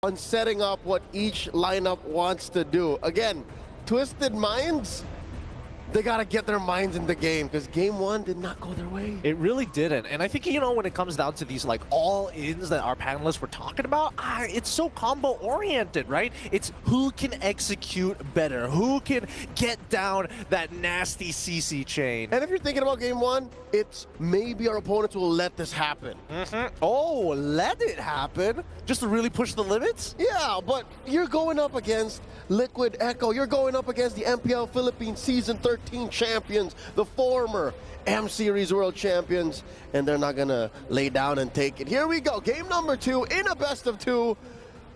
on setting up what each lineup wants to do. Again, Twisted Minds, they gotta get their minds in the game because game one did not go their way. It really didn't. And I think, you know, when it comes down to these like all-ins that our panelists were talking about, it's so combo-oriented, right? It's who can execute better, who can get down that nasty CC chain. And if you're thinking about game one, it's maybe our opponents will let this happen. Oh, let it happen? Just to really push the limits? Yeah, but you're going up against Liquid Echo. You're going up against the MPL Philippines Season 13 champions, the former M-Series World Champions, and they're not gonna lay down and take it. Here we go, game number 2 in a best of 2.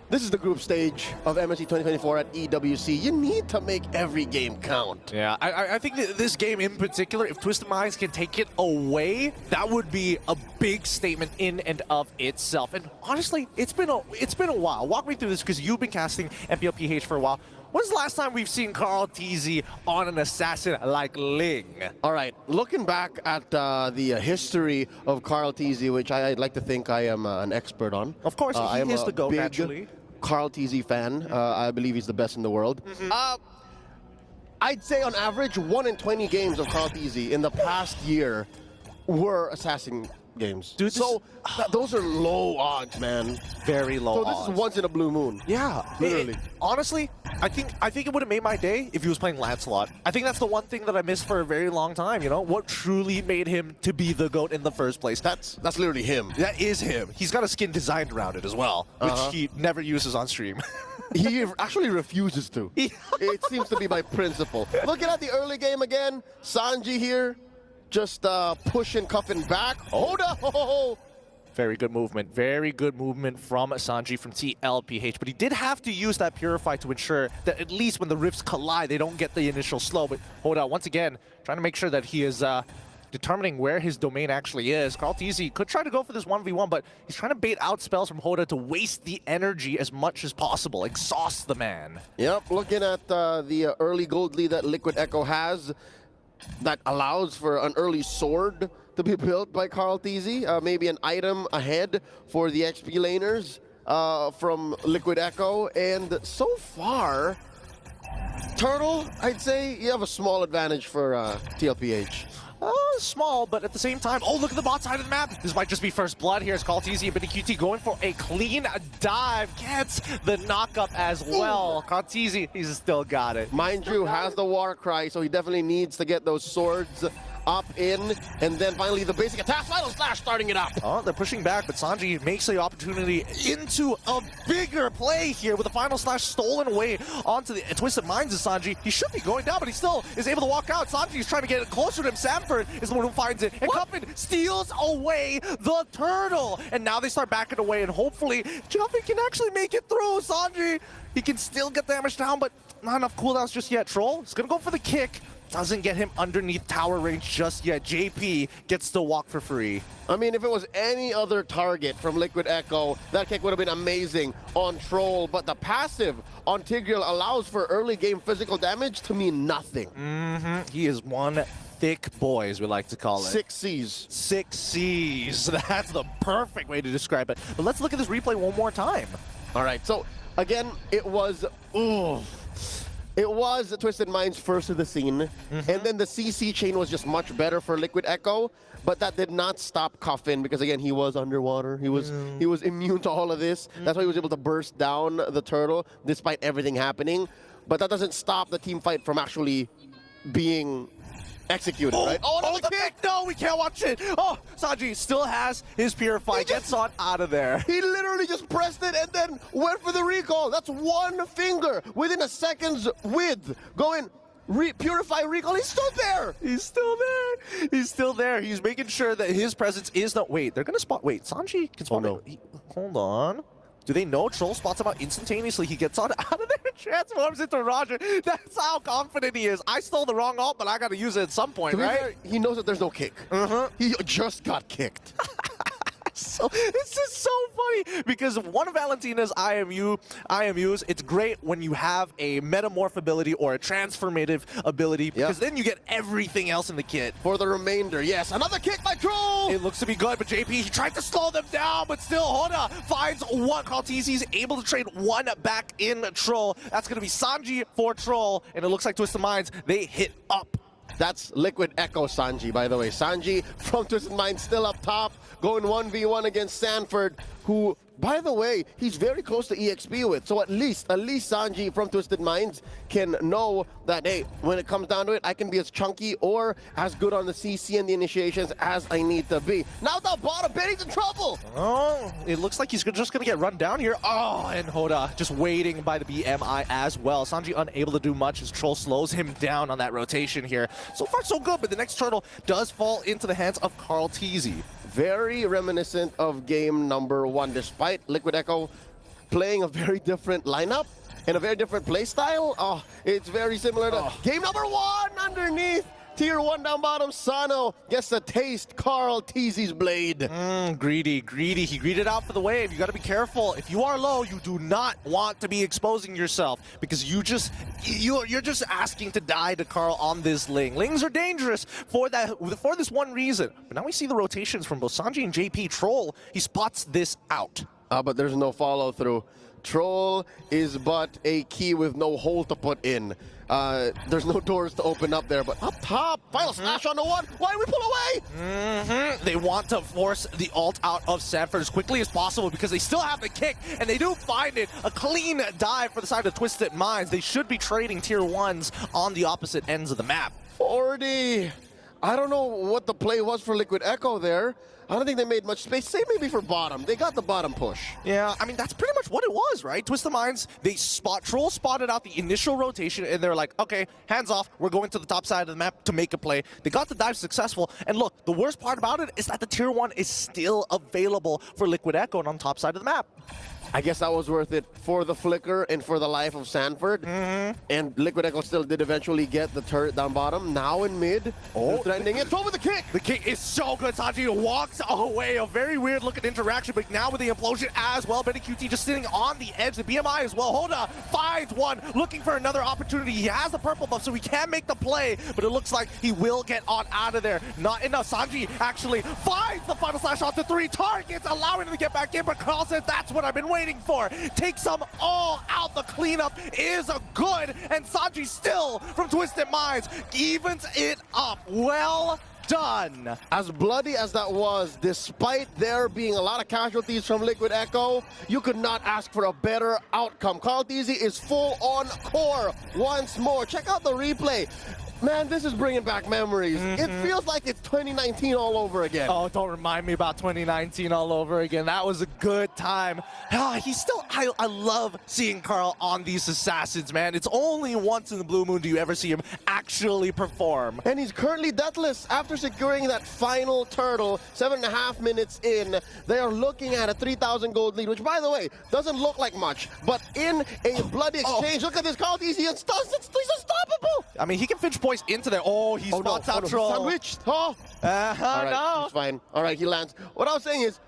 This is the group stage of MSC 2024 at EWC. You need to make every game count. Yeah, I think that this game in particular, if Twisted Minds can take it away, that would be a big statement in and of itself. And honestly, it's been a while. Walk me through this because you've been casting MPLPH for a while. When's the last time we've seen Carl TZ on an assassin like Ling? All right, looking back at the history of Carl TZ, which I'd like to think I am an expert on. Of course, I am he is a the GOAT, big naturally. Carl TZ fan. I believe he's the best in the world. I'd say on average, 1 in 20 games of Carl TZ in the past year were assassin games. Dude, so those are low odds, man. Very low So this odds. is once in a blue moon. Yeah, Literally. Honestly, I think it would have made my day if he was playing Lancelot. I think that's the one thing that I missed for a very long time, you know? What truly made him to be the GOAT in the first place. That's literally him. That is him. He's got a skin designed around it as well, which he never uses on stream. He actually refuses to. It seems to be by principle. Looking at the early game again, Sanji here, just pushing, cuffing back. Hold up! Very good movement from Sanji from TLPH, but he did have to use that Purify to ensure that at least when the rifts collide, they don't get the initial slow. But hold on, once again, trying to make sure that he is determining where his domain actually is. Carl TZ could try to go for this 1v1, but he's trying to bait out spells from Hoda to waste the energy as much as possible, exhaust the man. Yep, looking at the early gold lead that Liquid Echo has, that allows for an early sword to be built by Carl TZ. Maybe an item ahead for the XP laners from Liquid Echo. And so far, Turtle, I'd say you have a small advantage for TLPH. Small, but at the same time, oh, look at the bot side of the map. This might just be first blood here as Carl TZ and QT going for a clean dive. Gets the knock-up as well. Carl TZ, he's still got it. Mind you, has the war cry, so he definitely needs to get those swords up in, and then finally the basic attack, Final Slash starting it up. Oh, they're pushing back, but Sanji makes the opportunity into a bigger play here with the Final Slash stolen away onto the Twisted Minds of Sanji. He should be going down, but he still is able to walk out. Sanji's trying to get closer to him. Sanford is the one who finds it, and Cuffin steals away the turtle. And now they start backing away, and hopefully Cuffin can actually make it through. Sanji, he can still get damage down, but not enough cooldowns just yet. Troll is gonna go for the kick. Doesn't get him underneath tower range just yet. JP gets to walk for free. I mean, if it was any other target from Liquid Echo, that kick would have been amazing on Troll, but the passive on Tigreal allows for early game physical damage to mean nothing. He is one thick boy, as we like to call it. 6 Cs. 6 Cs. That's the perfect way to describe it. But let's look at this replay one more time. All right, so again, it was the Twisted Minds first to the scene, and then the CC chain was just much better for Liquid Echo, but that did not stop Cuffin because again, he was underwater. He was immune to all of this. That's why he was able to burst down the turtle despite everything happening. But that doesn't stop the team fight from actually being executed, right? Oh, the kick! No, we can't watch it! Oh, Sanji still has his Purify, gets on out of there. He literally just pressed it and then went for the recall. That's one finger within a second's width. Going, Purify recall, he's still there! He's still there! He's still there. He's making sure that his presence is not... Wait, they're gonna spot... Wait, Sanji can spot... no. Hold on. Do they know Troll spots him out instantaneously? He gets on out of there and transforms into Roger. That's how confident he is. I stole the wrong ult, but I gotta use it at some point, right? He knows that there's no kick. He just got kicked. It's just so funny because one of Valentina's IMUs, it's great when you have a metamorph ability or a transformative ability because then you get everything else in the kit. For the remainder, yes, another kick by Troll! It looks to be good, but JP, he tried to slow them down, but still, Hoda finds one. Carlteezy's able to trade one back in Troll. That's going to be Sanji for Troll, and it looks like Twisted Minds, they hit up. That's Liquid Echo Sanji, by the way. Sanji from Twisted Minds still up top, going 1v1 against Sanford, who, by the way, he's very close to EXP with. So at least Sanji from Twisted Minds can know that, hey, when it comes down to it, I can be as chunky or as good on the CC and the initiations as I need to be. Now the bottom, Benny's in trouble! Oh, it looks like he's just going to get run down here. Oh, and Hoda just waiting by the BMI as well. Sanji unable to do much as Troll slows him down on that rotation here. So far, so good, but the next turtle does fall into the hands of Carlteezy. Very reminiscent of game number 1, despite Liquid Echo playing a very different lineup and a very different play style. Oh, it's very similar to game number 1 underneath. Tier 1 down bottom, Sano gets to taste Carlteezy's blade. Greedy. He greeted out for the wave. You got to be careful. If you are low, you do not want to be exposing yourself because you're just asking to die to Carl on this Ling. Lings are dangerous for this one reason. But now we see the rotations from both Sanji and JP. Troll, he spots this out. But there's no follow through. Troll is but a key with no hole to put in. There's no doors to open up there, but up top, final slash on the one. Why do we pull away? They want to force the ult out of Sanford as quickly as possible because they still have the kick, and they do find it. A clean dive for the side of Twisted Minds. They should be trading tier 1s on the opposite ends of the map. 40. I don't know what the play was for Liquid Echo there. I don't think they made much space. Say maybe for bottom. They got the bottom push. Yeah, I mean, that's pretty much what it was, right? Twisted Minds, Troll spotted out the initial rotation, and they're like, okay, hands off. We're going to the top side of the map to make a play. They got the dive successful, and look, the worst part about it is that the tier 1 is still available for Liquid Echo and on top side of the map. I guess that was worth it for the flicker and for the life of Sanford. And Liquid Echo still did eventually get the turret down bottom. Now in mid. Threatening it. Throw with the kick. The kick is so good. Sanji walks away. A very weird looking interaction, but now with the implosion as well. Benny QT just sitting on the edge. The BMI as well. Hoda finds one, looking for another opportunity. He has the purple buff, so he can make the play, but it looks like he will get on out of there. Not enough. Sanji actually finds the final slash onto 3 targets, allowing him to get back in, but Carl says that's what I've been waiting for. Takes them all out. The cleanup is a good, and Sanji still from Twisted Minds evens it up. Well done. As bloody as that was, despite there being a lot of casualties from Liquid Echo, you could not ask for a better outcome. Carlteezy is full on core once more. Check out the replay. Man, this is bringing back memories. It feels like it's 2019 all over again. Oh, don't remind me about 2019 all over again. That was a good time. He's still, I love seeing Carl on these assassins, man. It's only once in the blue moon do you ever see him actually perform. And he's currently deathless after securing that final turtle. 7.5 minutes in, they are looking at a 3,000 gold lead, which, by the way, doesn't look like much. But in a bloody exchange, look at this Carlteezy, and he's unstoppable. I mean, he can pinch points into there. Oh, he spots out Troll. Sandwiched. All right, no. he's fine. All right, he lands. What I was saying is,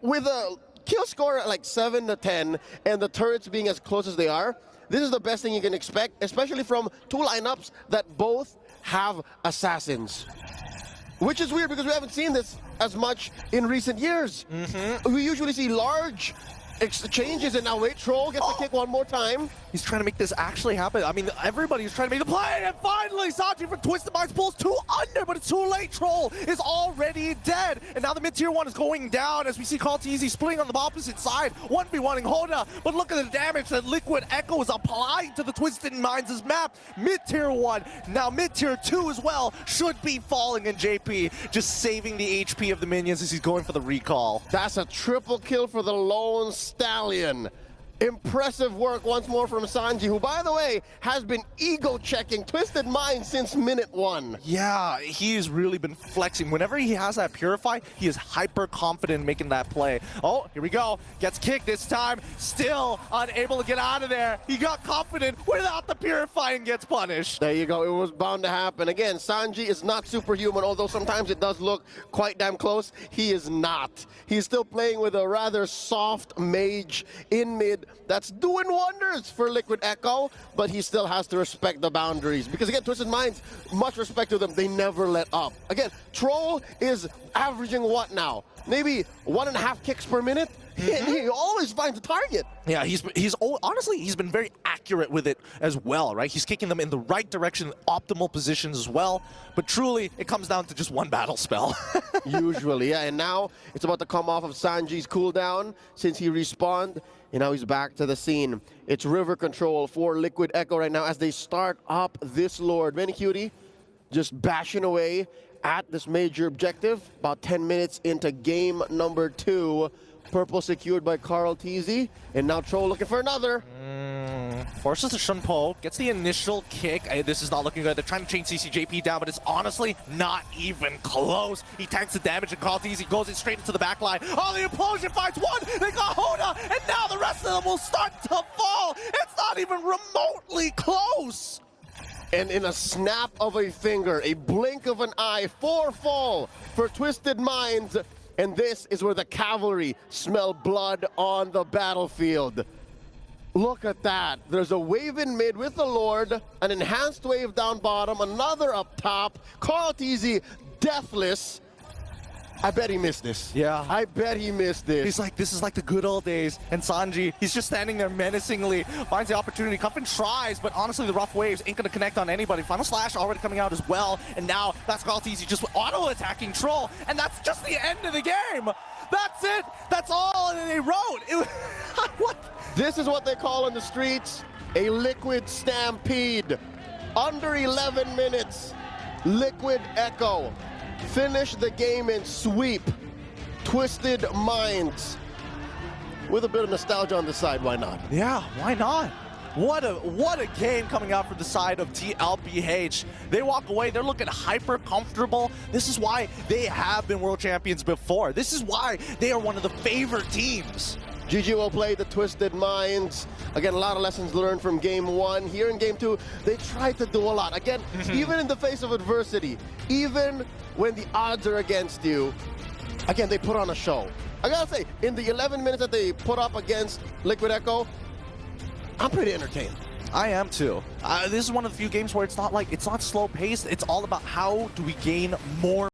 with a kill score at like 7 to 10 and the turrets being as close as they are, this is the best thing you can expect, especially from 2 lineups that both have assassins. Which is weird because we haven't seen this as much in recent years. We usually see large exchanges, and now wait, Troll gets the kick one more time. He's trying to make this actually happen. I mean, everybody's trying to make the play, and finally, Sanji from Twisted Minds pulls 2 under, but it's too late. Troll is already dead, and now the mid-tier 1 is going down as we see Carlteezy splitting on the opposite side, 1v1ing Hoda, but look at the damage that Liquid Echo is applying to the Twisted Minds' map. Mid-tier 1, now mid-tier 2 as well, should be falling, and JP just saving the HP of the minions as he's going for the recall. That's a triple kill for the Lone Stallion. Impressive work once more from Sanji, who, by the way, has been ego-checking Twisted Mind since minute 1. Yeah, he's really been flexing. Whenever he has that Purify, he is hyper confident in making that play. Oh, here we go. Gets kicked this time. Still unable to get out of there. He got confident without the Purify and gets punished. There you go. It was bound to happen. Again, Sanji is not superhuman, although sometimes it does look quite damn close. He is not. He's still playing with a rather soft mage in mid that's doing wonders for Liquid Echo, but he still has to respect the boundaries. Because again, Twisted Minds, much respect to them, they never let up. Again, Troll is averaging what now? Maybe 1.5 kicks per minute? He always finds a target. Yeah, honestly, he's been very accurate with it as well, right? He's kicking them in the right direction, optimal positions as well. But truly, it comes down to just one battle spell. Usually, yeah. And now it's about to come off of Sanji's cooldown since he respawned. And now he's back to the scene. It's river control for Liquid Echo right now as they start up this Lord. Minicutie just bashing away at this major objective. About 10 minutes into game number 2. Purple secured by KarlTzy, and now Troll looking for another. Forces the Shunpo, gets the initial kick. This is not looking good. They're trying to chain CCJP down, but it's honestly not even close. He tanks the damage, and KarlTzy goes in straight into the back line. Oh, the implosion finds one! They got Hoda, and now the rest of them will start to fall! It's not even remotely close! And in a snap of a finger, a blink of an eye, 4 fall for Twisted Minds. And this is where the cavalry smell blood on the battlefield. Look at that. There's a wave in mid with the Lord, an enhanced wave down bottom, another up top. KarlTzy deathless. I bet he missed this. Yeah. I bet he missed this. He's like, this is like the good old days. And Sanji, he's just standing there menacingly, finds the opportunity. Kuffin tries, but honestly, the rough waves ain't going to connect on anybody. Final Slash already coming out as well. And now that's KarlTzy just auto-attacking Troll. And that's just the end of the game. That's it. That's all they wrote. What? This is what they call in the streets a liquid stampede. Under 11 minutes, Liquid Echo finish the game and sweep Twisted Minds. With a bit of nostalgia on the side, why not? Yeah, why not? What a game coming out from the side of TLPH. They walk away, they're looking hyper comfortable. This is why they have been world champions before. This is why they are one of the favorite teams. GG will play the Twisted Minds. Again, a lot of lessons learned from game 1. Here in game 2, they tried to do a lot. Again, even in the face of adversity, even when the odds are against you, again, they put on a show. I gotta say, in the 11 minutes that they put up against Liquid Echo, I'm pretty entertained. I am too. This is one of the few games where it's not slow paced. It's all about how do we gain more